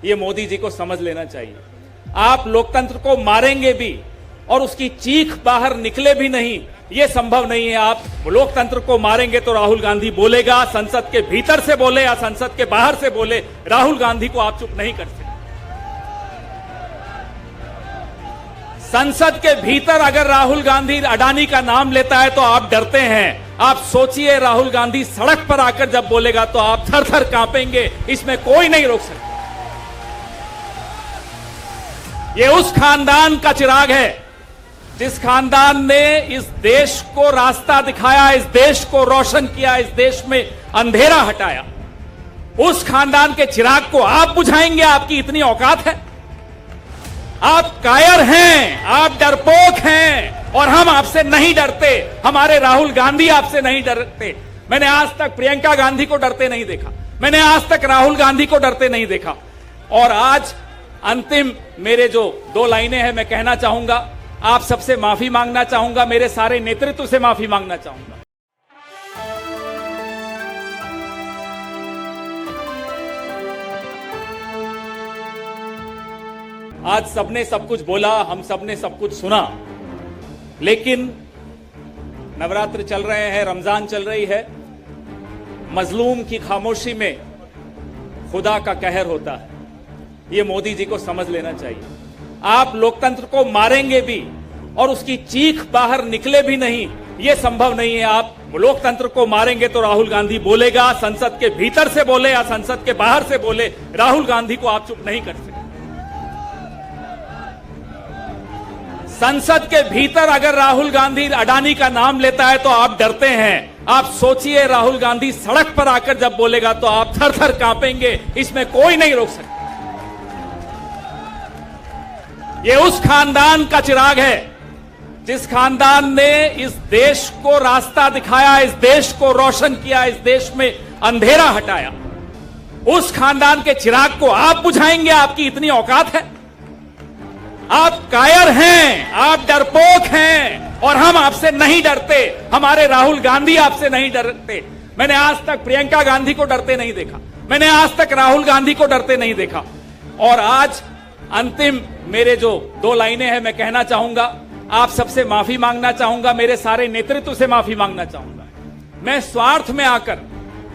ये मोदी जी को समझ लेना चाहिए। आप लोकतंत्र को मारेंगे भी और उसकी चीख बाहर निकले भी नहीं, ये संभव नहीं है। आप लोकतंत्र को मारेंगे तो राहुल गांधी बोलेगा, संसद के भीतर से बोले या संसद के बाहर से बोले, राहुल गांधी को आप चुप नहीं कर सकते। संसद के भीतर अगर राहुल गांधी अडानी का नाम लेता है तो आप डरते हैं। आप सोचिए, राहुल गांधी सड़क पर आकर जब बोलेगा तो आप थर थर कांपेंगे। इसमें कोई नहीं रोक सकता। ये उस खानदान का चिराग है जिस खानदान ने इस देश को रास्ता दिखाया, इस देश को रोशन किया, इस देश में अंधेरा हटाया। उस खानदान के चिराग को आप बुझाएंगे? आपकी इतनी औकात है? आप कायर हैं, आप डरपोक हैं और हम आपसे नहीं डरते। हमारे राहुल गांधी आपसे नहीं डरते। मैंने आज तक प्रियंका गांधी को डरते नहीं देखा, मैंने आज तक राहुल गांधी को डरते नहीं देखा। और आज अंतिम मेरे जो 2 लाइनें हैं, मैं कहना चाहूंगा, आप सबसे माफी मांगना चाहूंगा, मेरे सारे नेतृत्व से माफी मांगना चाहूंगा। आज सबने सब कुछ बोला, हम सबने सब कुछ सुना, लेकिन नवरात्र चल रहे हैं, रमजान चल रही है। मजलूम की खामोशी में खुदा का कहर होता है। ये मोदी जी को समझ लेना चाहिए। आप लोकतंत्र को मारेंगे भी और उसकी चीख बाहर निकले भी नहीं, ये संभव नहीं है। आप लोकतंत्र को मारेंगे तो राहुल गांधी बोलेगा, संसद के भीतर से बोले या संसद के बाहर से बोले, राहुल गांधी को आप चुप नहीं कर सकते। संसद के भीतर अगर राहुल गांधी अडानी का नाम लेता है तो आप डरते हैं। आप सोचिए, राहुल गांधी सड़क पर आकर जब बोलेगा तो आप थर थर कांपेंगे। इसमें कोई नहीं रोक सकता। ये उस खानदान का चिराग है जिस खानदान ने इस देश को रास्ता दिखाया, इस देश को रोशन किया, इस देश में अंधेरा हटाया। उस खानदान के चिराग को आप बुझाएंगे? आपकी इतनी औकात है? आप कायर हैं, आप डरपोक हैं और हम आपसे नहीं डरते। हमारे राहुल गांधी आपसे नहीं डरते। मैंने आज तक प्रियंका गांधी को डरते नहीं देखा, मैंने आज तक राहुल गांधी को डरते नहीं देखा। और आज अंतिम मेरे जो 2 लाइनें हैं, मैं कहना चाहूंगा, आप सबसे माफी मांगना चाहूंगा, मेरे सारे नेतृत्व से माफी मांगना चाहूंगा। मैं स्वार्थ में आकर,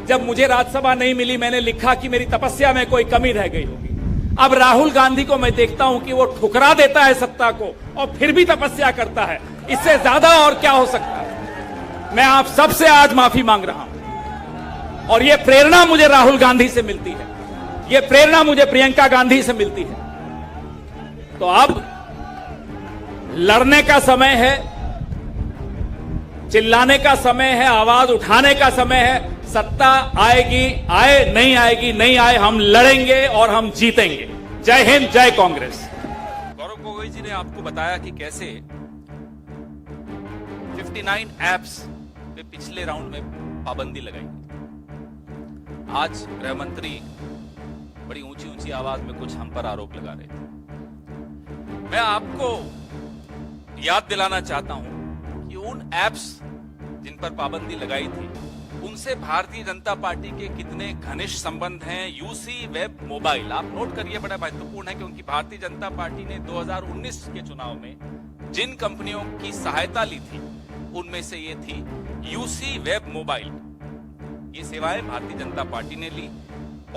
जब मुझे राज्यसभा नहीं मिली, मैंने लिखा कि मेरी तपस्या में कोई कमी रह गई होगी। अब राहुल गांधी को मैं देखता हूं कि वो ठुकरा देता है सत्ता को और फिर भी तपस्या करता है। इससे ज्यादा और क्या हो सकता है? मैं आप सबसे आज माफी मांग रहा हूं और यह प्रेरणा मुझे राहुल गांधी से मिलती है, यह प्रेरणा मुझे प्रियंका गांधी से मिलती है। तो अब लड़ने का समय है, चिल्लाने का समय है, आवाज उठाने का समय है। सत्ता आएगी आए, नहीं आएगी नहीं आए, हम लड़ेंगे और हम जीतेंगे। जय हिंद, जय कांग्रेस। गौरव गोगोई जी ने आपको बताया कि कैसे 59 ऐप्स पे पिछले राउंड में पाबंदी लगाई। आज गृह मंत्री बड़ी ऊंची ऊंची आवाज में कुछ हम पर आरोप लगा रहे थे। मैं आपको याद दिलाना चाहता हूं कि उन ऐप्स जिन पर पाबंदी लगाई थी, उनसे भारतीय जनता पार्टी के कितने घनिष्ठ संबंध हैं। यूसी वेब मोबाइल, आप नोट करिए, बड़ा महत्वपूर्ण है क्योंकि भारतीय जनता पार्टी ने 2019 के चुनाव में जिन कंपनियों की सहायता ली थी, उनमें से ये थी यूसी वेब मोबाइल। ये सेवाएं भारतीय जनता पार्टी ने ली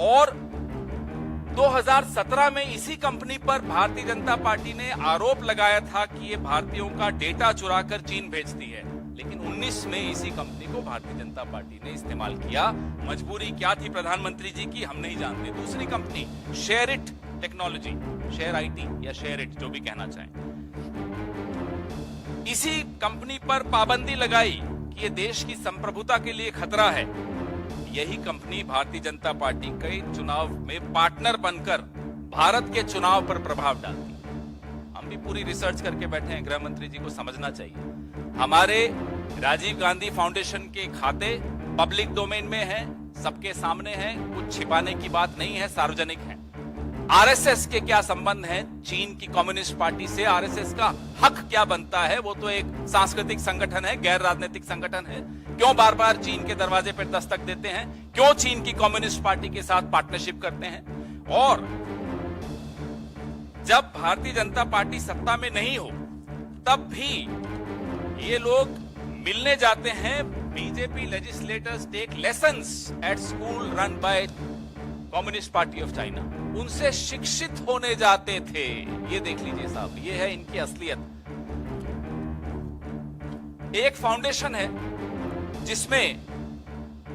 और 2017 में इसी कंपनी पर भारतीय जनता पार्टी ने आरोप लगाया था कि ये भारतीयों का डेटा चुराकर चीन भेजती है। लेकिन 19 में इसी कंपनी को भारतीय जनता पार्टी ने इस्तेमाल किया। मजबूरी क्या थी प्रधानमंत्री जी की, हम नहीं जानते। दूसरी company share IT technology, share IT या शेयर इट, जो भी कहना चाहें, इसी कंपनी पर पाबंदी लगाई कि ये देश की संप्रभुता के लिए खतरा है। यही कंपनी भारतीय जनता पार्टी के चुनाव में पार्टनर बनकर भारत के चुनाव पर प्रभाव डालती। हम भी पूरी रिसर्च करके बैठे हैं, गृह मंत्री जी को समझना चाहिए। हमारे राजीव गांधी फाउंडेशन के खाते पब्लिक डोमेन में हैं, सबके सामने हैं, कुछ छिपाने की बात नहीं है, सार्वजनिक है। आरएसएस के क्या संबंध हैं चीन की कम्युनिस्ट पार्टी से? आरएसएस का हक क्या बनता है? वो तो एक सांस्कृतिक संगठन है, गैर राजनीतिक संगठन है। क्यों बार बार चीन के दरवाजे पर दस्तक देते हैं? क्यों चीन की कम्युनिस्ट पार्टी के साथ पार्टनरशिप करते हैं? और जब भारतीय जनता पार्टी सत्ता में नहीं हो तब भी ये लोग मिलने जाते हैं। BJP legislators take lessons at school run by Communist Party of China. उनसे शिक्षित होने जाते थे। ये देख लीजिए साहब, ये है इनकी असलियत। एक फाउंडेशन है जिसमें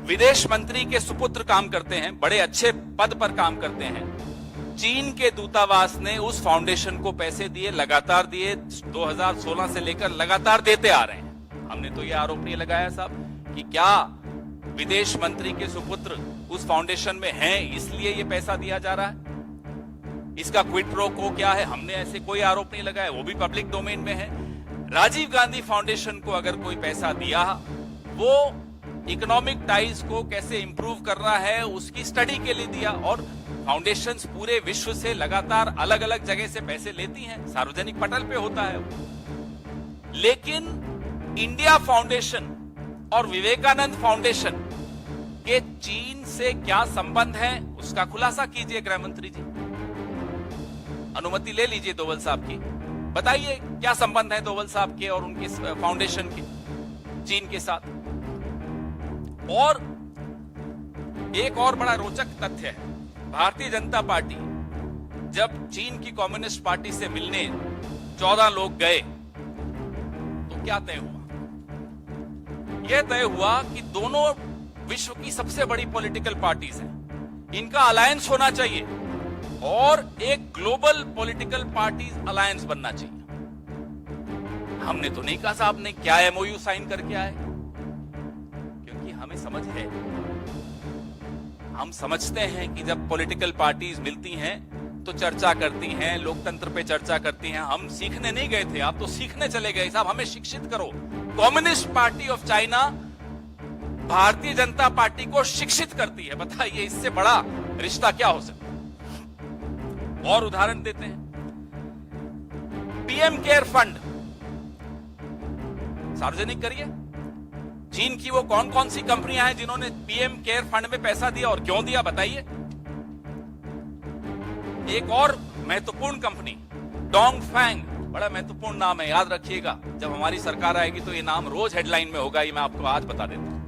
विदेश मंत्री के सुपुत्र काम करते हैं, बड़े अच्छे पद पर काम करते हैं। चीन के दूतावास ने उस फाउंडेशन को पैसे दिए, लगातार दिए, 2016 से लेकर लगातार देते आ रहे हैं। हमने तो यह आरोप नहीं लगाया साहब कि क्या विदेश मंत्री के सुपुत्र उस फाउंडेशन में हैं, इसलिए यह पैसा दिया जा रहा है। इसका क्विड प्रो को क्या है, हमने ऐसे कोई आरोप नहीं लगाया, वो भी पब्लिक डोमेन में है। राजीव गांधी फाउंडेशन को अगर कोई पैसा दिया, वो इकोनॉमिक टाइज को कैसे इंप्रूव करना है उसकी स्टडी के लिए दिया। और फाउंडेशंस पूरे विश्व से लगातार अलग अलग जगह से पैसे लेती हैं, सार्वजनिक पटल पे होता है। लेकिन इंडिया फाउंडेशन और विवेकानंद फाउंडेशन के चीन से क्या संबंध है, उसका खुलासा कीजिए गृह मंत्री जी। अनुमति ले लीजिए दोवल साहब की, बताइए क्या संबंध है दोवल साहब के और उनके फाउंडेशन के चीन के साथ। और एक और बड़ा रोचक तथ्य है, भारतीय जनता पार्टी जब चीन की कम्युनिस्ट पार्टी से मिलने 14 लोग गए तो क्या तय हुआ? यह तय हुआ कि दोनों विश्व की सबसे बड़ी पॉलिटिकल पार्टीज हैं, इनका अलायंस होना चाहिए और एक ग्लोबल पॉलिटिकल पार्टीज अलायंस बनना चाहिए। हमने तो नहीं कहा साहब ने क्या एमओयू साइन करके आए, क्योंकि हमें समझ है, हम समझते हैं कि जब पॉलिटिकल पार्टीज मिलती हैं तो चर्चा करती हैं, लोकतंत्र पे चर्चा करती हैं। हम सीखने नहीं गए थे, आप तो सीखने चले गए साहब, हमें शिक्षित करो। Communist Party of China Bharatiya Janata party को शिक्षित करती है। बताइए इससे बड़ा रिश्ता क्या हो सकता है? और उदाहरण देते हैं, पीएम केयर फंड सार्वजनिक करिए। चीन की वो कौन कौन सी कंपनियां हैं जिन्होंने पीएम केयर फंड में पैसा दिया और क्यों दिया, बताइए। एक और महत्वपूर्ण कंपनी डोंगफैंग, बड़ा महत्वपूर्ण नाम है, याद रखिएगा। जब हमारी सरकार आएगी तो ये नाम रोज हेडलाइन में होगा, ये मैं आपको आज बता देता हूं।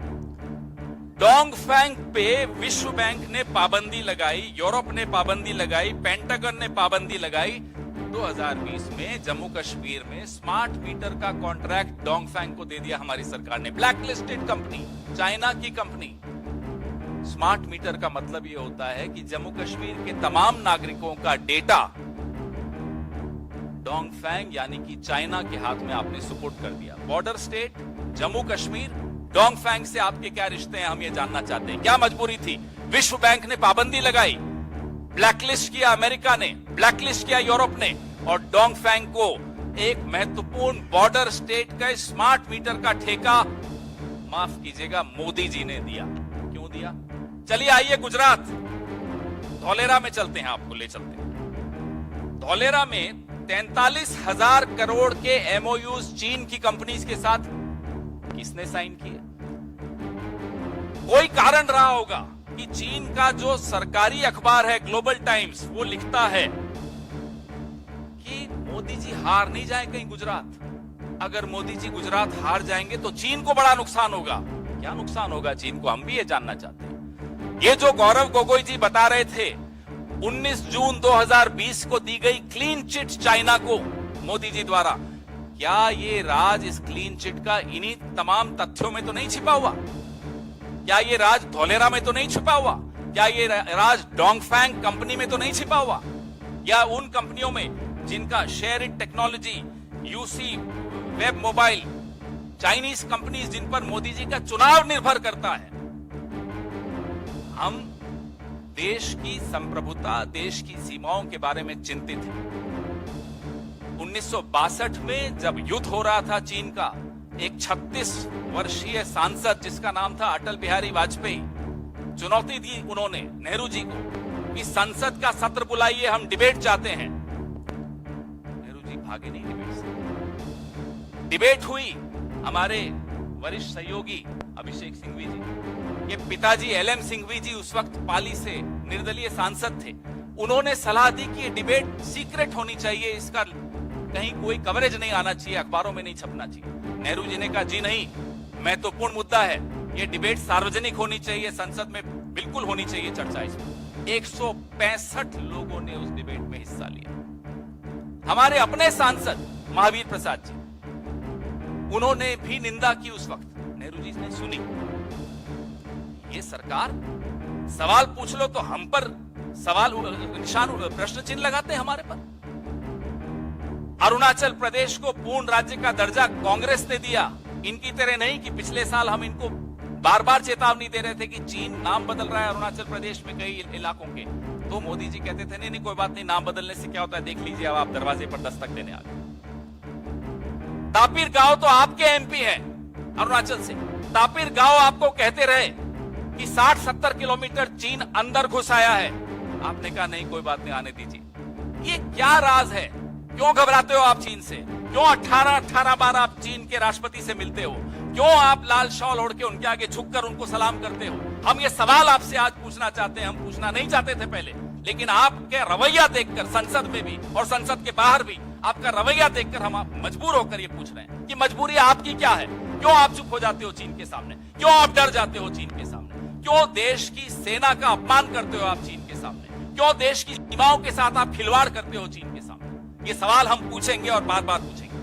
डोंगफैंग पे विश्व बैंक ने पाबंदी लगाई, यूरोप ने पाबंदी लगाई, पेंटागन ने पाबंदी लगाई। 2020 में जम्मू कश्मीर में स्मार्ट मीटर का कॉन्ट्रैक्ट डोंगफैंग को दे दिया हमारी सरकार ने। ब्लैकलिस्टेड कंपनी, चाइना की कंपनी। स्मार्ट मीटर का मतलब यह होता है कि जम्मू कश्मीर के तमाम नागरिकों का डेटा डोंगफैंग यानी कि चाइना के हाथ में आपने सुपुर्द कर दिया। बॉर्डर स्टेट जम्मू कश्मीर, डोंगफैंग से आपके क्या रिश्ते हैं, हम ये जानना चाहते हैं। क्या मजबूरी थी? विश्व बैंक ने पाबंदी लगाई, ब्लैकलिस्ट किया अमेरिका ने, ब्लैकलिस्ट किया यूरोप ने, और डोंगफैंग को एक महत्वपूर्ण बॉर्डर स्टेट का स्मार्ट मीटर का ठेका, माफ कीजिएगा, मोदी जी ने दिया। क्यों दिया? चलिए आइए गुजरात, धौलेरा में चलते हैं, आपको ले चलते हैं। धौलेरा में 43,000 करोड़ के एमओयूज चीन की कंपनीज के साथ किसने साइन किए? कोई कारण रहा होगा कि चीन का जो सरकारी अखबार है ग्लोबल टाइम्स, वो लिखता है कि मोदी जी हार नहीं जाए कहीं गुजरात। अगर मोदी जी गुजरात हार जाएंगे तो चीन को बड़ा नुकसान होगा। क्या नुकसान होगा चीन को, हम भी ये जानना चाहते हैं। ये जो गौरव गोगोई जी बता रहे थे, 19 जून 2020 को दी गई क्लीन चिट चाइना को मोदी जी द्वारा, क्या ये राज इस क्लीन चिट का इन्हीं तमाम तथ्यों में तो नहीं छिपा हुआ? क्या ये राज धौलेरा में तो नहीं छिपा हुआ? क्या ये राज डोंगफैंग कंपनी में तो नहीं छिपा हुआ? या उन कंपनियों में जिनका share IT technology, UC, web mobile, Chinese companies जिन पर मोदी जी का चुनाव निर्भर करता है। हम देश की संप्रभुता, देश की सीमाओं के बारे में चिंतित हैं। 1962 में जब युद्ध हो रहा था चीन का, एक 36 वर्षीय सांसद जिसका नाम था अटल बिहारी वाजपेयी, चुनौती दी उन्होंने नेहरू जी को कि संसद का सत्र बुलाइए, हम डिबेट चाहते हैं। नेहरू जी भागे नहीं डिबेट से। डिबेट हुई, हमारे वरिष्ठ सहयोगी अभिषेक सिंघवी जी के पिताजी एलएम सिंघवी जी उस वक्त पाली से निर्दलीय सांसद थे। उन्होंने सलाह दी कि ये डिबेट सीक्रेट होनी चाहिए, इसका कहीं कोई कवरेज नहीं आना चाहिए, अखबारों में नहीं छपना चाहिए। नेहरू जी ने कहा जी नहीं, महत्वपूर्ण मुद्दा है, ये डिबेट सार्वजनिक होनी चाहिए, संसद में बिल्कुल होनी चाहिए चर्चा इसमें। 165 लोगों ने उस डिबेट में हिस्सा लिया। हमारे अपने सांसद महावीर प्रसाद जी, उन्होंने भी निंदा की उस वक्त, नेहरू जी ने सुनी। ये सरकार सवाल पूछ लो तो हम पर सवाल निशान प्रश्न चिन्ह लगाते हैं हमारे पर। अरुणाचल प्रदेश को पूर्ण राज्य का दर्जा कांग्रेस ने दिया, इनकी तरह नहीं कि पिछले साल हम इनको बार बार चेतावनी दे रहे थे कि चीन नाम बदल रहा है अरुणाचल प्रदेश में कई इलाकों के, तो मोदी जी कहते थे नहीं कोई बात नहीं, नाम बदलने से क्या होता है, देख लीजिए, अब आप दरवाजे पर दस्तक देने आ गए। तापिर गांव तो आपके एमपी है अरुणाचल से, तापिर गांव आपको कहते रहे कि 60-70 किलोमीटर चीन अंदर घुस आया है, आपने कहा नहीं कोई बात नहीं, आने दीजिए। ये क्या राज है? क्यों घबराते हो आप चीन से? क्यों 18 बार आप चीन के राष्ट्रपति से मिलते हो? क्यों आप लाल शॉल ओढ़ के उनके आगे झुककर उनको सलाम करते हो? हम ये सवाल आपसे आज पूछना चाहते हैं, हम पूछना नहीं चाहते थे पहले, लेकिन आपके रवैया देखकर संसद में भी और संसद के बाहर भी आपका रवैया देखकर हम मजबूर होकर ये पूछ रहे हैं कि मजबूरी आपकी क्या है? क्यों आप चुप हो जाते हो चीन के सामने? क्यों आप डर जाते हो चीन के सामने? क्यों देश की सेना का अपमान करते हो आप चीन के सामने? क्यों देश की सीमाओं के साथ आप खिलवाड़ करते हो चीन के सामने? ये सवाल हम पूछेंगे और बार बार पूछेंगे।